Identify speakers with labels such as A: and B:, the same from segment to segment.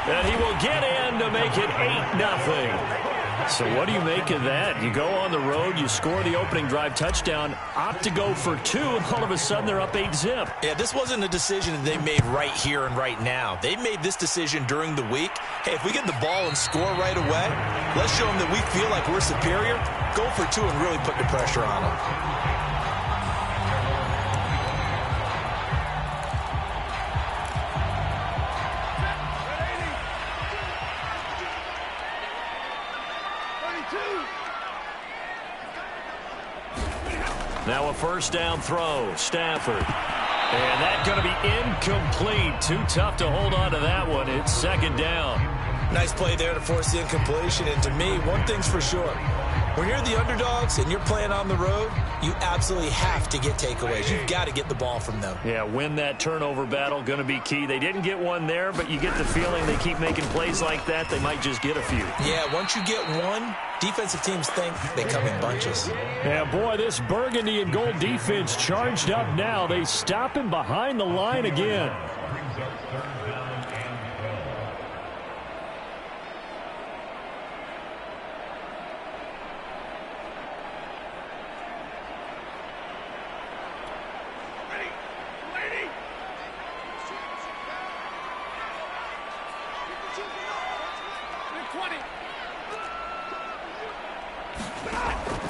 A: And he will get in to make it 8-0. So what do you make of that? You go on the road, you score the opening drive touchdown, opt to go for 2, and all of a sudden they're up 8-zip.
B: Yeah, this wasn't a decision that they made right here and right now. They made this decision during the week. Hey, if we get the ball and score right away, let's show them that we feel like we're superior. Go for 2 and really put the pressure on them.
A: Now a first down throw, Stafford. And that's going to be incomplete. Too tough to hold on to that one. It's second down.
B: Nice play there to force the incompletion. And to me, one thing's for sure. When you're the underdogs and you're playing on the road, you absolutely have to get takeaways. You've got to get the ball from them.
A: Yeah, win that turnover battle, going to be key. They didn't get one there, but you get the feeling they keep making plays like that, they might just get a few.
B: Yeah, once you get one, defensive teams think they come in bunches.
A: Yeah, boy, this burgundy and gold defense charged up now. They stop him behind the line again.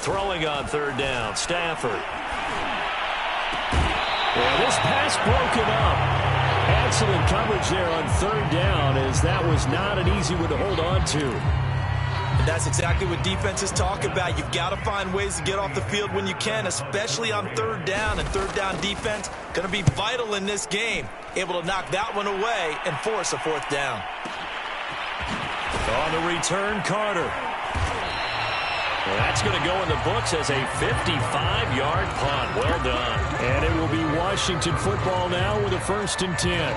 A: Throwing on third down, Stafford. Yeah, this pass broken up. Excellent coverage there on third down, as that was not an easy one to hold on to.
B: And that's exactly what defenses talk about. You've got to find ways to get off the field when you can, especially on third down. And third down defense going to be vital in this game. Able to knock that one away and force a fourth down.
A: On the return, Carter. Well, that's going to go in the books as a 55-yard punt. Well done. And it will be Washington football now with a 1st and 10.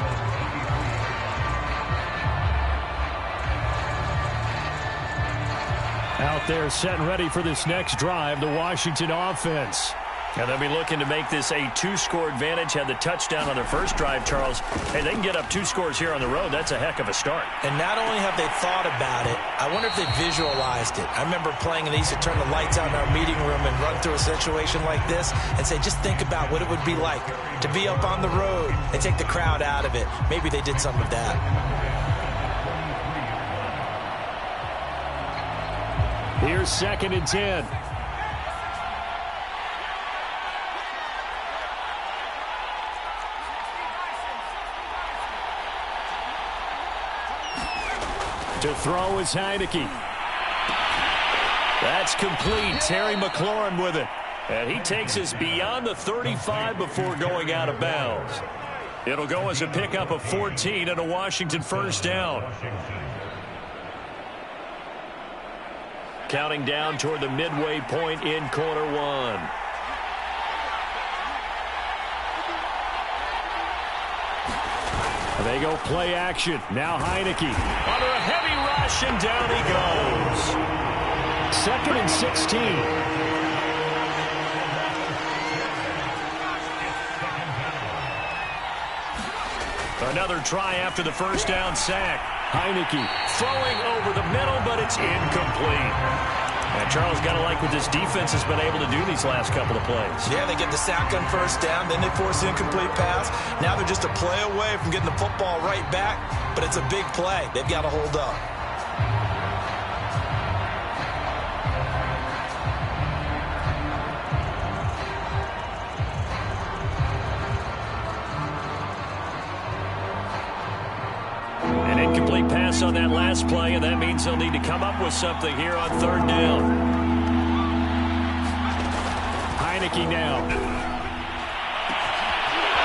A: Out there set and ready for this next drive, the Washington offense. And they'll be looking to make this a 2-score advantage. Had the touchdown on their first drive, Charles. Hey, they can get up 2 scores here on the road. That's a heck of a start.
B: And not only have they thought about it, I wonder if they visualized it. I remember playing, and they used to turn the lights out in our meeting room and run through a situation like this and say, just think about what it would be like to be up on the road and take the crowd out of it. Maybe they did some of that.
A: Here's 2nd and 10. To throw is Heineke. That's complete. Terry McLaurin with it. And he takes us beyond the 35 before going out of bounds. It'll go as a pickup of 14 and a Washington first down. Counting down toward the midway point in quarter one. They go play action. Now Heineke under a heavy rush, and down he goes. 2nd and 16. Another try after the first down sack. Heineke throwing over the middle, but it's incomplete. And Charles, got to like what this defense has been able to do these last couple of plays.
B: Yeah, they get the sack on first down, then they force the incomplete pass. Now they're just a play away from getting the football right back, but it's a big play. They've got to hold up.
A: An incomplete pass on that last play, and that means they'll need to come up with something here on third down. Heineke now.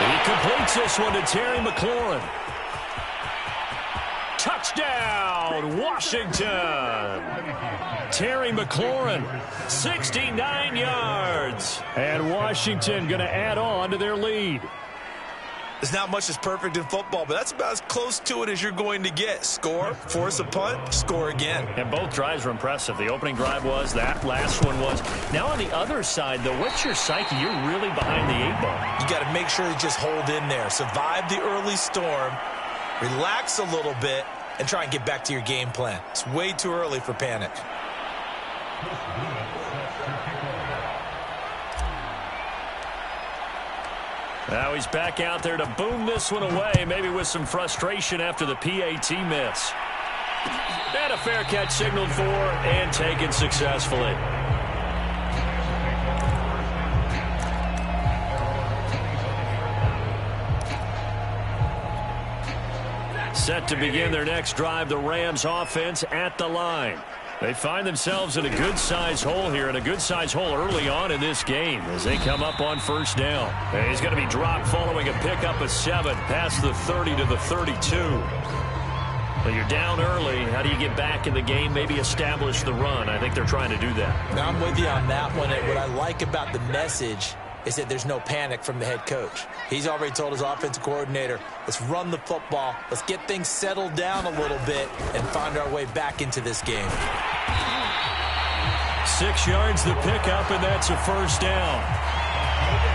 A: He completes this one to Terry McLaurin. Touchdown, Washington! Terry McLaurin, 69 yards. And Washington going to add on to their lead.
B: There's not much that's perfect in football, but that's about as close to it as you're going to get. Score, force a punt, score again.
A: And both drives were impressive. The opening drive was, that last one was. Now on the other side, though, what's your psyche? You're really behind the 8-ball.
B: You got to make sure you just hold in there. Survive the early storm, relax a little bit, and try and get back to your game plan. It's way too early for panic.
A: Now he's back out there to boom this one away, maybe with some frustration after the PAT miss. And a fair catch signaled for and taken successfully. Set to begin their next drive, the Rams offense at the line. They find themselves in a good-sized hole here, and a good-sized hole early on in this game as they come up on first down. And he's going to be dropped following a pickup of 7 past the 30 to the 32. But you're down early. How do you get back in the game, maybe establish the run? I think they're trying to do that.
B: Now, I'm with you on that one. And what I like about the message is that there's no panic from the head coach. He's already told his offensive coordinator, let's run the football, let's get things settled down a little bit and find our way back into this game.
A: 6 yards the pickup, and that's a first down.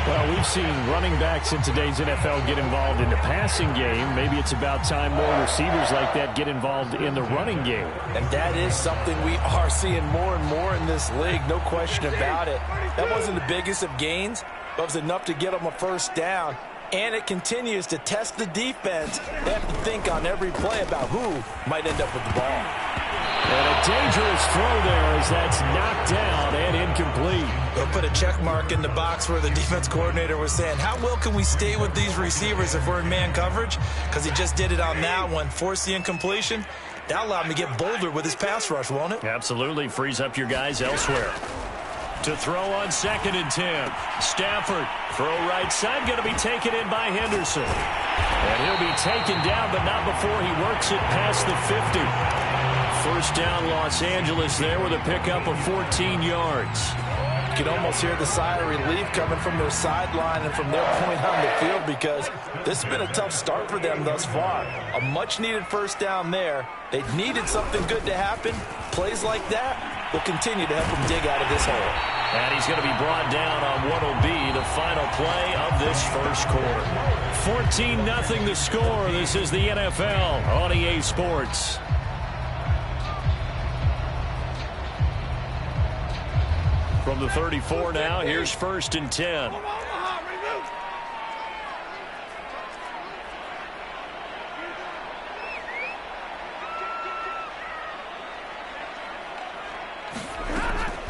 C: Well, we've seen running backs in today's NFL get involved in the passing game. Maybe it's about time more receivers like that get involved in the running game.
D: And that is something we are seeing more and more in this league, no question about it. That wasn't the biggest of gains, but it was enough to get them a first down. And it continues to test the defense. They have to think on every play about who might end up with the ball.
C: And a dangerous throw there as that's knocked down and incomplete.
B: They'll put a check mark in the box where the defense coordinator was saying, how well can we stay with these receivers if we're in man coverage? Because he just did it on that one, forced the incompletion. That'll allow him to get bolder with his pass rush, won't it?
A: Absolutely. Frees up your guys elsewhere. To throw on 2nd and 10. Stafford, throw right side, going to be taken in by Henderson. And he'll be taken down, but not before he works it past the 50. First down, Los Angeles there with a pickup of 14 yards.
D: You can almost hear the sigh of relief coming from their sideline and from their point on the field because this has been a tough start for them thus far. A much-needed first down there. They needed something good to happen. Plays like that will continue to help them dig out of this hole.
A: And he's going to be brought down on what will be the final play of this first quarter. 14-0 the score. This is the NFL on EA Sports. From the 34 now, here's 1st and 10.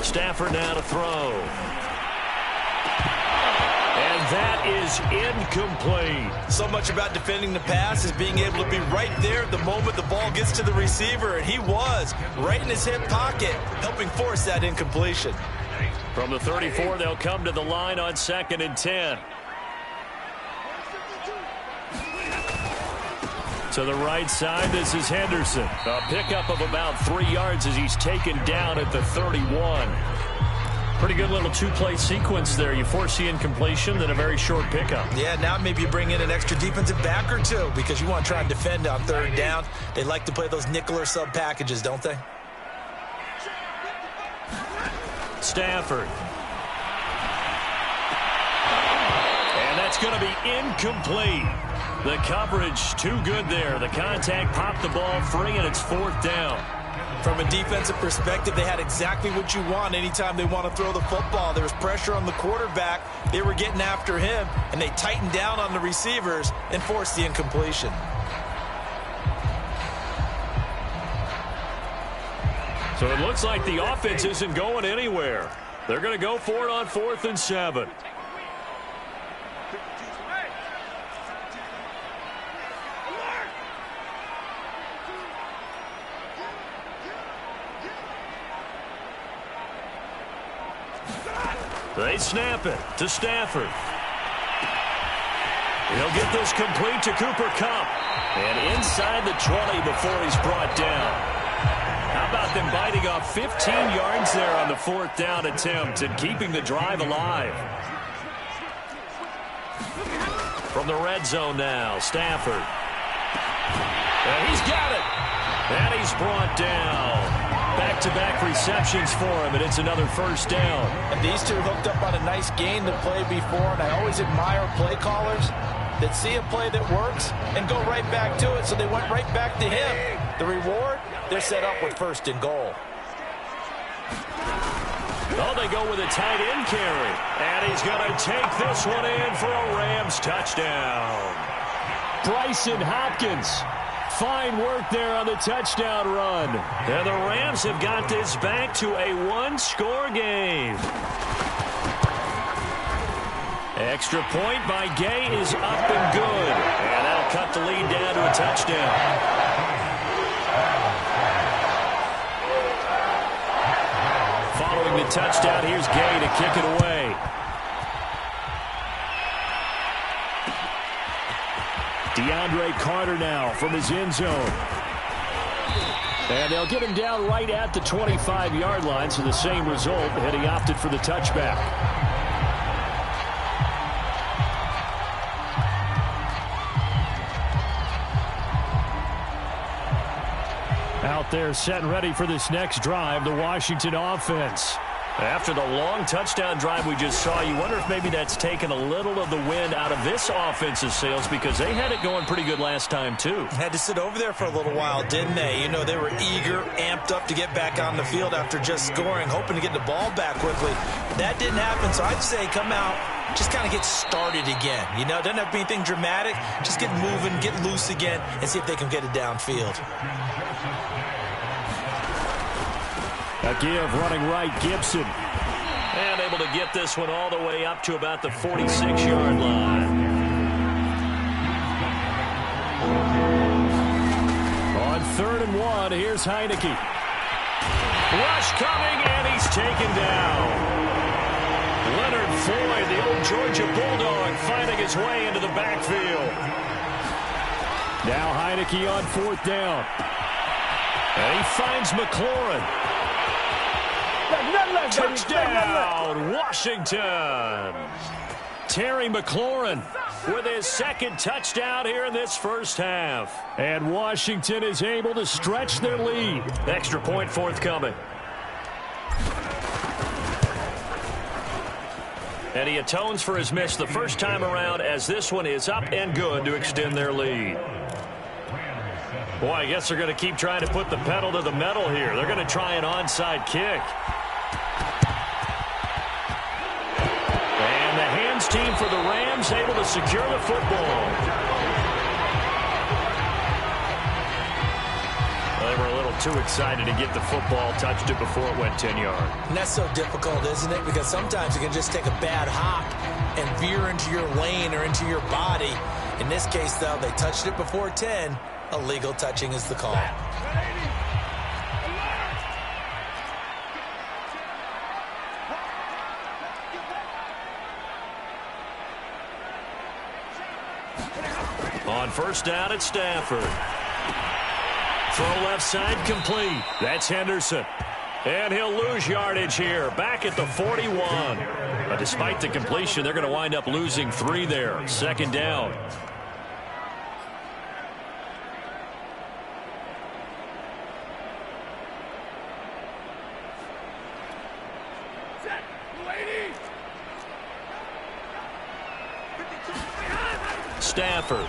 A: Stafford now to throw. And that is incomplete.
B: So much about defending the pass is being able to be right there at the moment the ball gets to the receiver, and he was right in his hip pocket, helping force that incompletion.
A: From the 34, they'll come to the line on 2nd and 10. To the right side, this is Henderson. A pickup of about 3 yards as he's taken down at the 31. Pretty good little two-play sequence there. You force the incompletion, then a very short pickup.
B: Yeah, now maybe you bring in an extra defensive back or two because you want to try and defend on 3rd down. They like to play those nickel or sub packages, don't they?
A: Stafford. And that's going to be incomplete. The coverage too good there. The contact popped the ball free, and it's 4th down.
B: From a defensive perspective, they had exactly what you want anytime they want to throw the football. There was pressure on the quarterback. They were getting after him, and they tightened down on the receivers and forced the incompletion.
A: So it looks like the offense isn't going anywhere. They're going to go for it on 4th and 7. They snap it to Stafford. He'll get this complete to Cooper Kupp. And inside the 20 before he's brought down. How about them biting off 15 yards there on the 4th down attempt and keeping the drive alive? From the red zone now, Stafford. And he's got it. And he's brought down. Back-to-back receptions for him, and it's another first down.
D: And these two hooked up on a nice game to play before, and I always admire play callers that see a play that works and go right back to it, so they went right back to him. The reward, they're set up with 1st and goal.
A: Oh, they go with a tight end carry. And he's going to take this one in for a Rams touchdown.
C: Bryson Hopkins. Fine work there on the touchdown run.
A: And the Rams have got this back to a one-score game. Extra point by Gay is up and good. And that'll cut the lead down to a touchdown. Following the touchdown, here's Gay to kick it away. DeAndre Carter now from his end zone. And they'll get him down right at the 25-yard line, so the same result, and he opted for the touchback. Out there set and ready for this next drive, the Washington offense. After the long touchdown drive we just saw, you wonder if maybe that's taken a little of the wind out of this offense's sails, because they had it going pretty good last time, too.
B: Had to sit over there for a little while, didn't they? You know, they were eager, amped up to get back on the field after just scoring, hoping to get the ball back quickly. That didn't happen, so I'd say come out, just kind of get started again. You know, it doesn't have to be anything dramatic. Just get moving, get loose again, and see if they can get it downfield.
C: A give running right, Gibson.
A: And able to get this one all the way up to about the 46-yard line.
C: On 3rd and 1, here's Heineke.
A: Rush coming, and he's taken down. Leonard Floyd, the old Georgia Bulldog, finding his way into the backfield.
C: Now Heineke on 4th down.
A: And he finds McLaurin. Touchdown, Washington. Terry McLaurin with his 2nd touchdown here in this first half.
C: And Washington is able to stretch their lead.
A: Extra point forthcoming. And he atones for his miss the first time around, as this one is up and good to extend their lead. Boy, I guess they're going to keep trying to put the pedal to the metal here. They're going to try an onside kick. And the hands team for the Rams able to secure the football. They were a little too excited to get the football, touched it before it went 10 yards.
B: And that's so difficult, isn't it? Because sometimes you can just take a bad hop and veer into your lane or into your body. In this case, though, they touched it before 10. Illegal touching is the call.
A: On 1st down at Stafford. Throw left side complete. That's Henderson. And he'll lose yardage here. Back at the 41. But despite the completion, they're going to wind up losing 3 there. 2nd down. Stafford.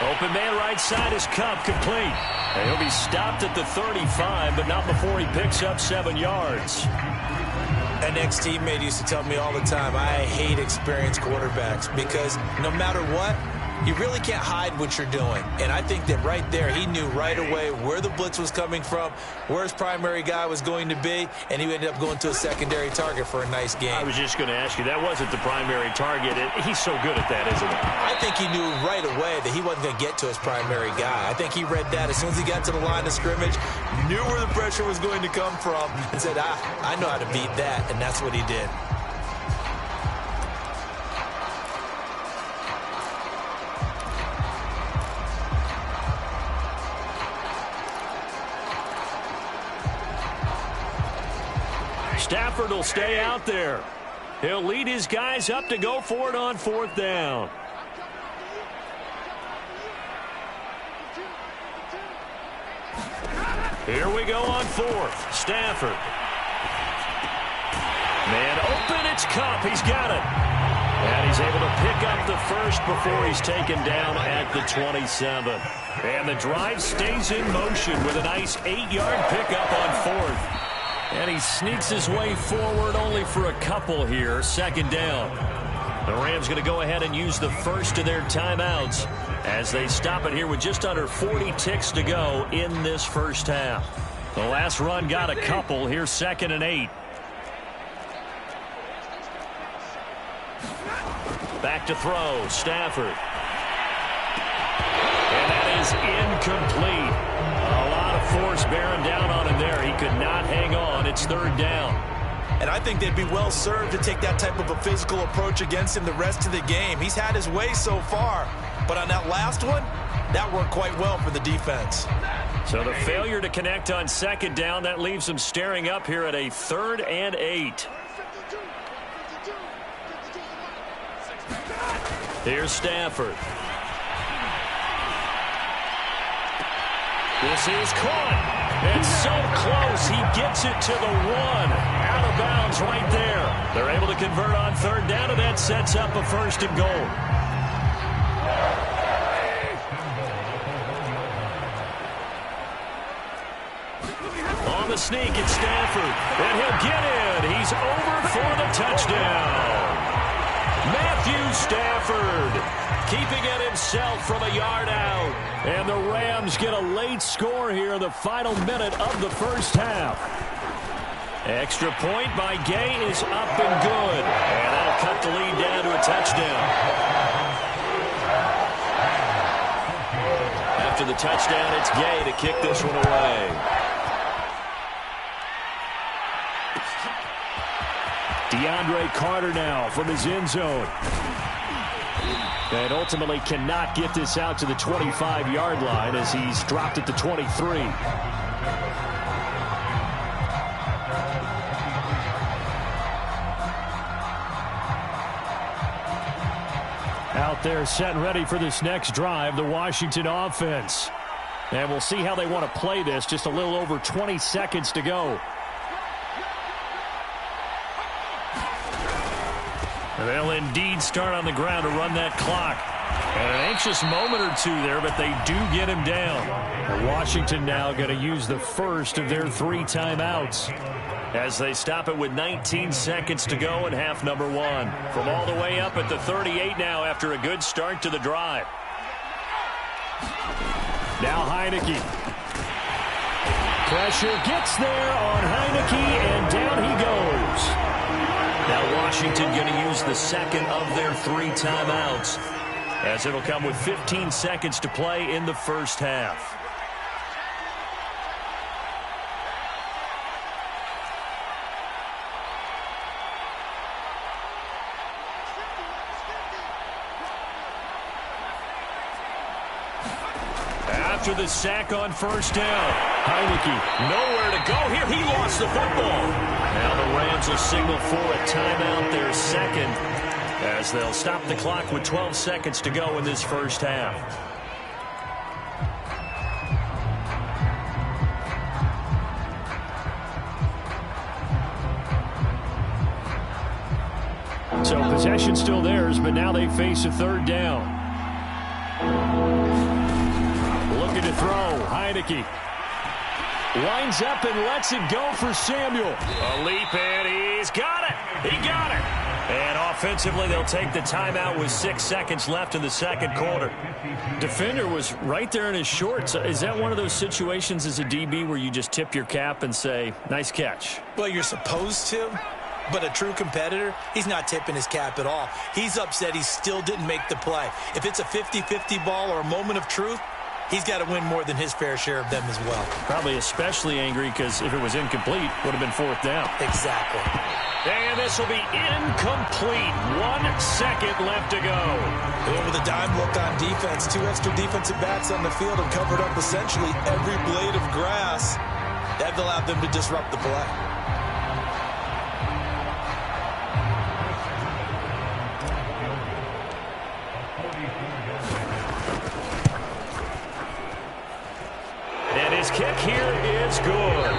A: Open man right side is Cup, complete. And he'll be stopped at the 35, but not before he picks up 7 yards.
B: An ex-teammate used to tell me all the time, I hate experienced quarterbacks because no matter what, you really can't hide what you're doing. And I think that right there, he knew right away where the blitz was coming from, where his primary guy was going to be, and he ended up going to a secondary target for a nice game.
A: I was just going to ask you, that wasn't the primary target. He's so good at that, isn't he?
B: I think he knew right away that he wasn't going to get to his primary guy. I think he read that as soon as he got to the line of scrimmage, knew where the pressure was going to come from, and said, I know how to beat that, and that's what he did.
A: Stafford will stay out there. He'll lead his guys up to go for it on 4th down. Here we go on 4th. Stafford. Man open, it's Cup. He's got it. And he's able to pick up the first before he's taken down at the 27. And the drive stays in motion with a nice 8-yard pickup on fourth. And he sneaks his way forward only for a couple here. Second down. The Rams going to go ahead and use the first of their timeouts as they stop it here with just under 40 ticks to go in this first half. The last run got a couple. Here's 2nd and 8. Back to throw. Stafford. And that is incomplete. A lot of force bearing down on him there. He could not hang on. It's 3rd down.
B: And I think they'd be well served to take that type of a physical approach against him the rest of the game. He's had his way so far. But on that last one, that worked quite well for the defense.
A: So the failure to connect on 2nd down, that leaves them staring up here at a 3rd and 8. Here's Stafford. This is caught. It's so close. He gets it to the 1. Out of bounds right there. They're able to convert on 3rd down, and that sets up a 1st and goal. On the sneak, it's Stafford. And he'll get in. He's over for the touchdown. Matthew Stafford keeping it himself from a yard out. And the Rams get a late score here in the final minute of the first half. Extra point by Gay is up and good. And that'll cut the lead down to a touchdown. After the touchdown, it's Gay to kick this one away. DeAndre Carter now from his end zone. And ultimately cannot get this out to the 25-yard line as he's dropped at the 23. Out there set and ready for this next drive, the Washington offense. And we'll see how they want to play this. Just a little over 20 seconds to go. And they'll indeed start on the ground to run that clock. And an anxious moment or two there, but they do get him down. And Washington now going to use the first of their 3 timeouts as they stop it with 19 seconds to go in half number 1. From all the way up at the 38 now after a good start to the drive. Now Heineke. Pressure gets there on Heineke, and down he goes. Now Washington going to use the second of their 3 timeouts as it'll come with 15 seconds to play in the first half. After the sack on 1st down, Heineke nowhere to go here. He lost the football. Now the Rams will signal for a timeout, their second, as they'll stop the clock with 12 seconds to go in this first half. So possession still theirs, but now they face a 3rd down. Looking to throw, Heineke. Winds up and lets it go for Samuel. A leap, and he's got it. He got it. And offensively, they'll take the timeout with 6 seconds left in the second quarter. Defender was right there in his shorts. Is that one of those situations as a DB where you just tip your cap and say, nice catch?
B: Well, you're supposed to. But a true competitor, he's not tipping his cap at all. He's upset he still didn't make the play. If it's a 50-50 ball or a moment of truth, he's got to win more than his fair share of them as well.
A: Probably especially angry because if it was incomplete, would have been 4th down.
B: Exactly.
A: And this will be incomplete. 1 second left to go.
B: And with a dime look on defense, 2 extra defensive backs on the field and covered up essentially every blade of grass. That allowed them to disrupt the play.
A: And his kick here is good.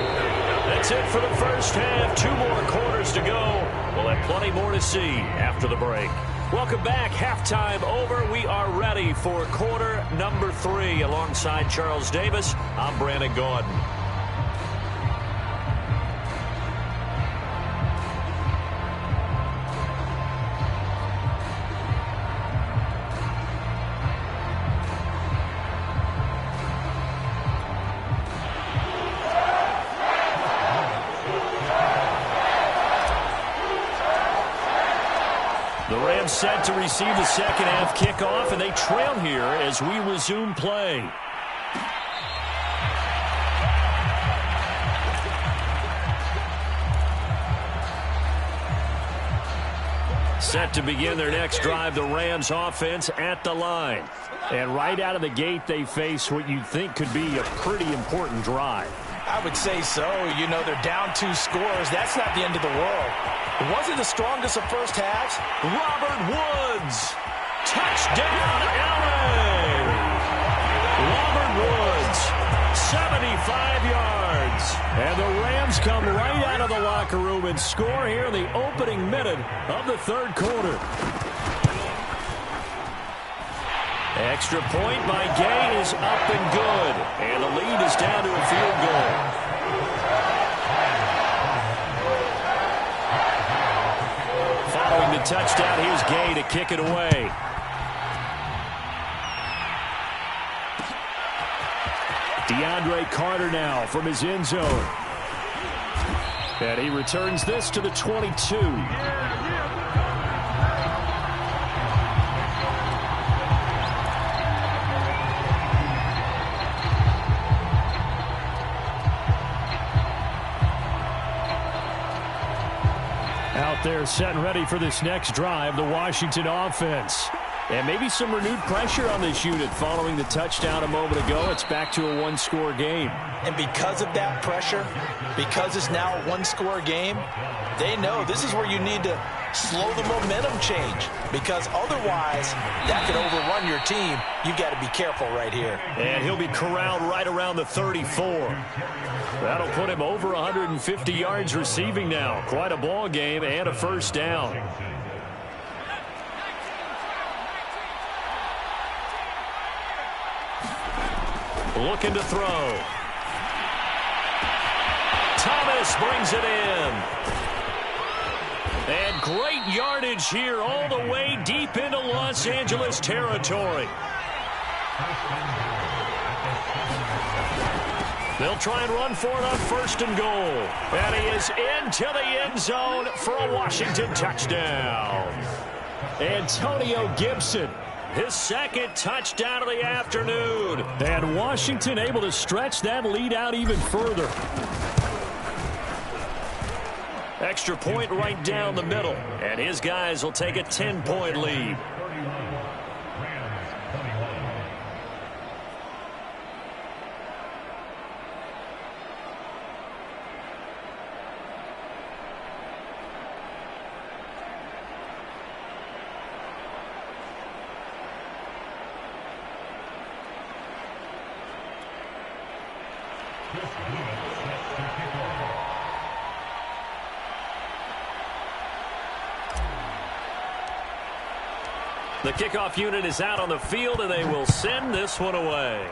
A: That's it for the first half. 2 more quarters to go. We'll have plenty more to see after the break. Welcome back. Halftime over. We are ready for quarter number 3. Alongside Charles Davis, I'm Brandon Gaudin. Set to receive the second half kickoff, and they trail here as we resume play. Set to begin their next drive, the Rams offense at the line. And right out of the gate, they face what you'd think could be a pretty important drive.
B: I would say so. You know, they're down 2 scores. That's not the end of the world. It wasn't the strongest of first halves.
A: Robert Woods. Touchdown, LA. Robert Woods, 75 yards. And the Rams come right out of the locker room and score here in the opening minute of the third quarter. Extra point by Gay is up and good. And the lead is down to a field goal. Following the touchdown, here's Gay to kick it away. DeAndre Carter now from his end zone. And he returns this to the 22. Out there set and ready for this next drive, the Washington offense. And maybe some renewed pressure on this unit following the touchdown a moment ago. It's back to a one-score game.
B: And because of that pressure, because it's now a one-score game, they know this is where you need to slow the momentum change. Because otherwise, that could overrun your team. You've got to be careful right here.
A: And he'll be corralled right around the 34. That'll put him over 150 yards receiving now. Quite a ball game and a first down. Looking to throw. Thomas brings it in. And great yardage here all the way deep into Los Angeles territory. They'll try and run for it on first and goal. And he is into the end zone for a Washington touchdown. Antonio Gibson, his second touchdown of the afternoon. And Washington able to stretch that lead out even further. Extra point right down the middle. And his guys will take a 10-point lead. The kickoff unit is out on the field, and they will send this one away.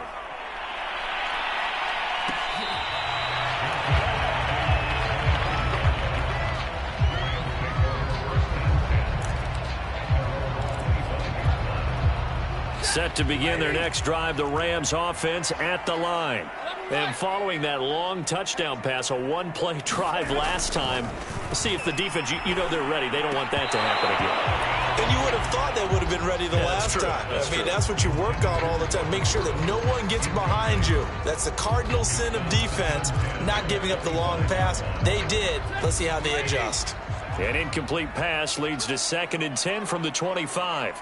A: Set to begin their next drive, the Rams offense at the line. And following that long touchdown pass, a one-play drive last time, we'll see if the defense, you know they're ready. They don't want that to happen again.
B: And you would have thought they would have been ready the last time. That's what you work on all the time. Make sure that no one gets behind you. That's the cardinal sin of defense, not giving up the long pass. They did. Let's see how they adjust.
A: An incomplete pass leads to 2nd and 10 from the 25.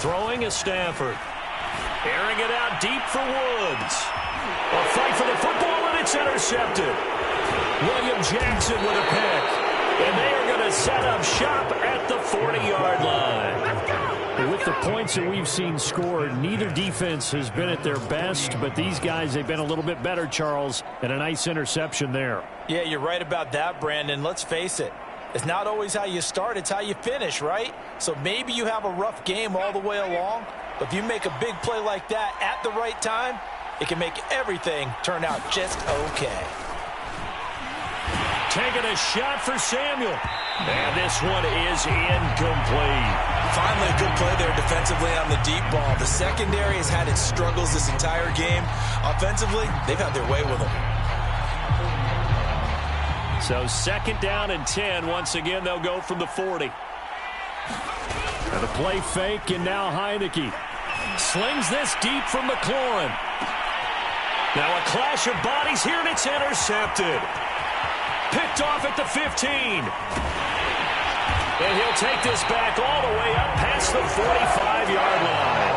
A: Throwing is Stafford. Airing it out deep for Woods. A fight for the football, and it's intercepted. William Jackson with a pick. And they are going to set up shop at the 40-yard line. With the points that we've seen scored, neither defense has been at their best, but these guys, they've been a little bit better, Charles, and a nice interception there.
B: Yeah, you're right about that, Brandon. Let's face it. It's not always how you start, it's how you finish, right? So maybe you have a rough game all the way along, but if you make a big play like that at the right time, it can make everything turn out just okay.
A: Taking a shot for Samuel. And this one is incomplete.
B: Finally, a good play there defensively on the deep ball. The secondary has had its struggles this entire game. Offensively, they've had their way with them.
A: So 2nd down and 10. Once again, they'll go from the 40.
C: And a play fake, and now Heineke
A: Slings this deep from McLaurin. Now a clash of bodies here, and it's intercepted. Picked off at the 15. And he'll take this back all the way up past the 45-yard line.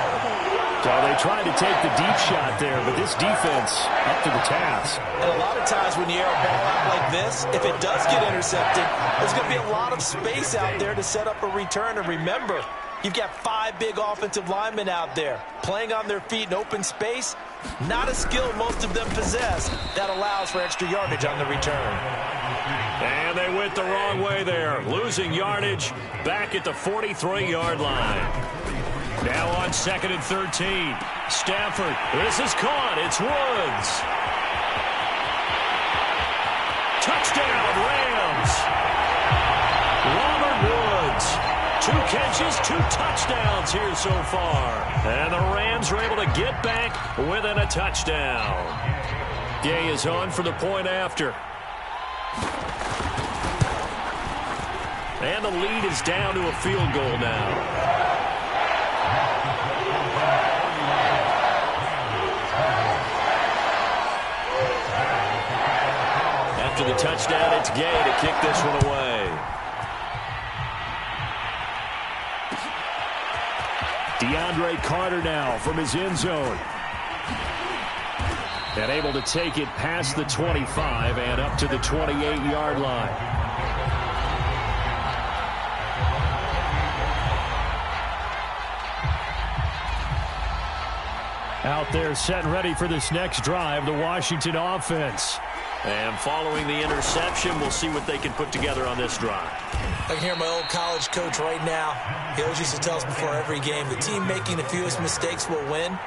C: So they tried to take the deep shot there, but this defense up to the task.
B: And a lot of times when you air a ball out like this, if it does get intercepted, there's going to be a lot of space out there to set up a return. And remember, you've got 5 big offensive linemen out there playing on their feet in open space. Not a skill most of them possess that allows for extra yardage on the return.
A: And they went the wrong way there, losing yardage back at the 43-yard line. Now on 2nd and 13. Stafford, this is caught. It's Woods. Touchdown, Rams. Robert Woods. 2 catches, 2 touchdowns here so far. And the Rams are able to get back within a touchdown. Gay is on for the point after. And the lead is down to a field goal now. After the touchdown, it's Gay to kick this one away.
C: DeAndre Carter now from his end zone. And able to take it past the 25 and up to the 28-yard line. Out there set and ready for this next drive, the Washington offense.
A: And following the interception, we'll see what they can put together on this drive.
B: I can hear my old college coach right now. He always used to tell us before every game, the team making the fewest mistakes will win.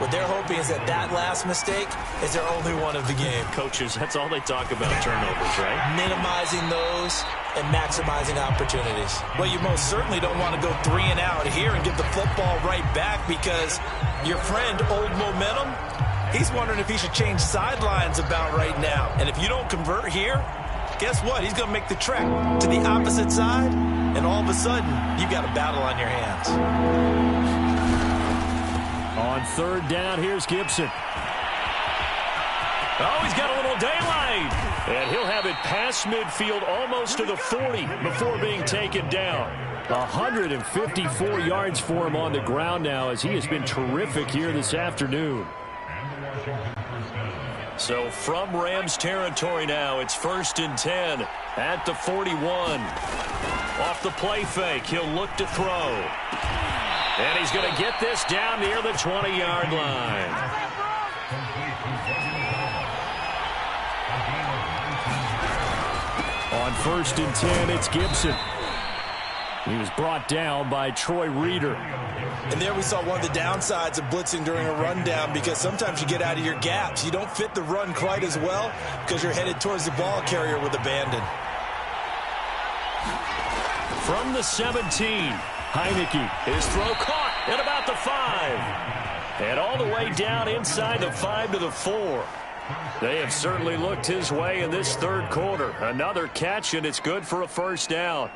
B: What they're hoping is that that last mistake is their only one of the game.
A: Coaches, that's all they talk about, turnovers, right?
B: Minimizing those and maximizing opportunities. Well, you most certainly don't want to go 3 and out here and give the football right back because your friend, Old Momentum, he's wondering if he should change sidelines about right now. And if you don't convert here, guess what? He's going to make the trek to the opposite side, and all of a sudden, you've got a battle on your hands.
C: On 3rd down, here's Gibson.
A: Oh, he's got a little daylight. And he'll have it past midfield almost to the 40 before being taken down.
C: 154 yards for him on the ground now as he has been terrific here this afternoon.
A: So from Rams territory now, it's 1st and 10 at the 41. Off the play fake, he'll look to throw. And he's going to get this down near the 20-yard line.
C: On 1st and 10, it's Gibson. He was brought down by Troy Reeder.
B: And there we saw one of the downsides of blitzing during a rundown because sometimes you get out of your gaps. You don't fit the run quite as well because you're headed towards the ball carrier with abandon.
A: From the 17, Heineke, his throw caught at about the 5. And all the way down inside the 5 to the 4. They have certainly looked his way in this 3rd quarter. Another catch, and it's good for a 1st down.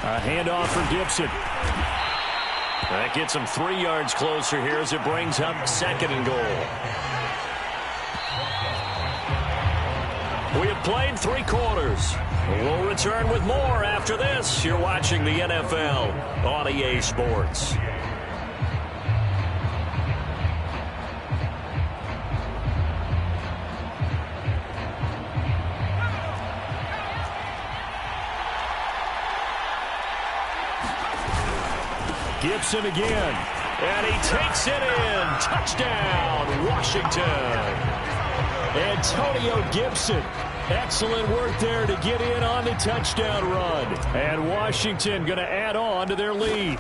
C: A handoff for Gibson.
A: That gets him 3 yards closer here as it brings up 2nd and goal. We have played 3 quarters. We'll return with more after this. You're watching the NFL on EA Sports.
C: Gibson again. And he takes it in. Touchdown, Washington. Antonio Gibson. Excellent work there to get in on the touchdown run. And Washington going to add on to their lead.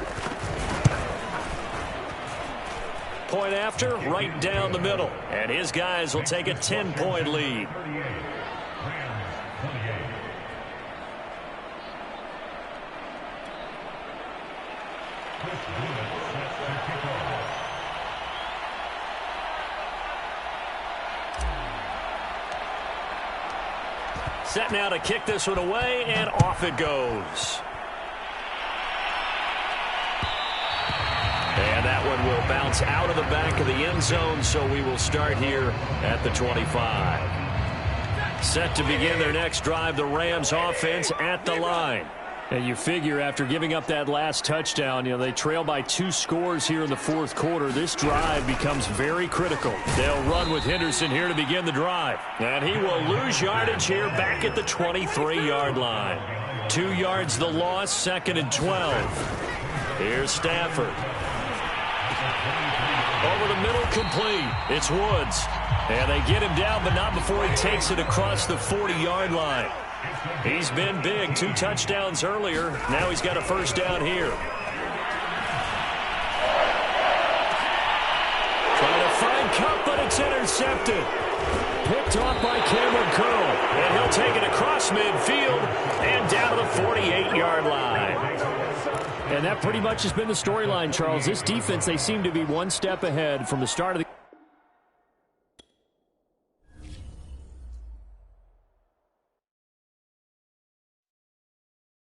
A: Point after, right down the middle. And his guys will take a 10-point lead. Set now to kick this one away, and off it goes. And that one will bounce out of the back of the end zone, so we will start here at the 25. Set to begin their next drive, the Rams offense at the line.
C: And you figure after giving up that last touchdown, they trail by 2 scores here in the fourth quarter. This drive becomes very critical.
A: They'll run with Henderson here to begin the drive. And he will lose yardage here back at the 23-yard line. 2 yards the loss, 2nd and 12. Here's Stafford. Over the middle, complete. It's Woods. And they get him down, but not before he takes it across the 40-yard line. He's been big. 2 touchdowns earlier. Now he's got a first down here. Trying to find Cup, but it's intercepted. Picked off by Cameron Curl. And he'll take it across midfield and down to the 48-yard line.
C: And that pretty much has been the storyline, Charles. This defense, they seem to be one step ahead from the start of the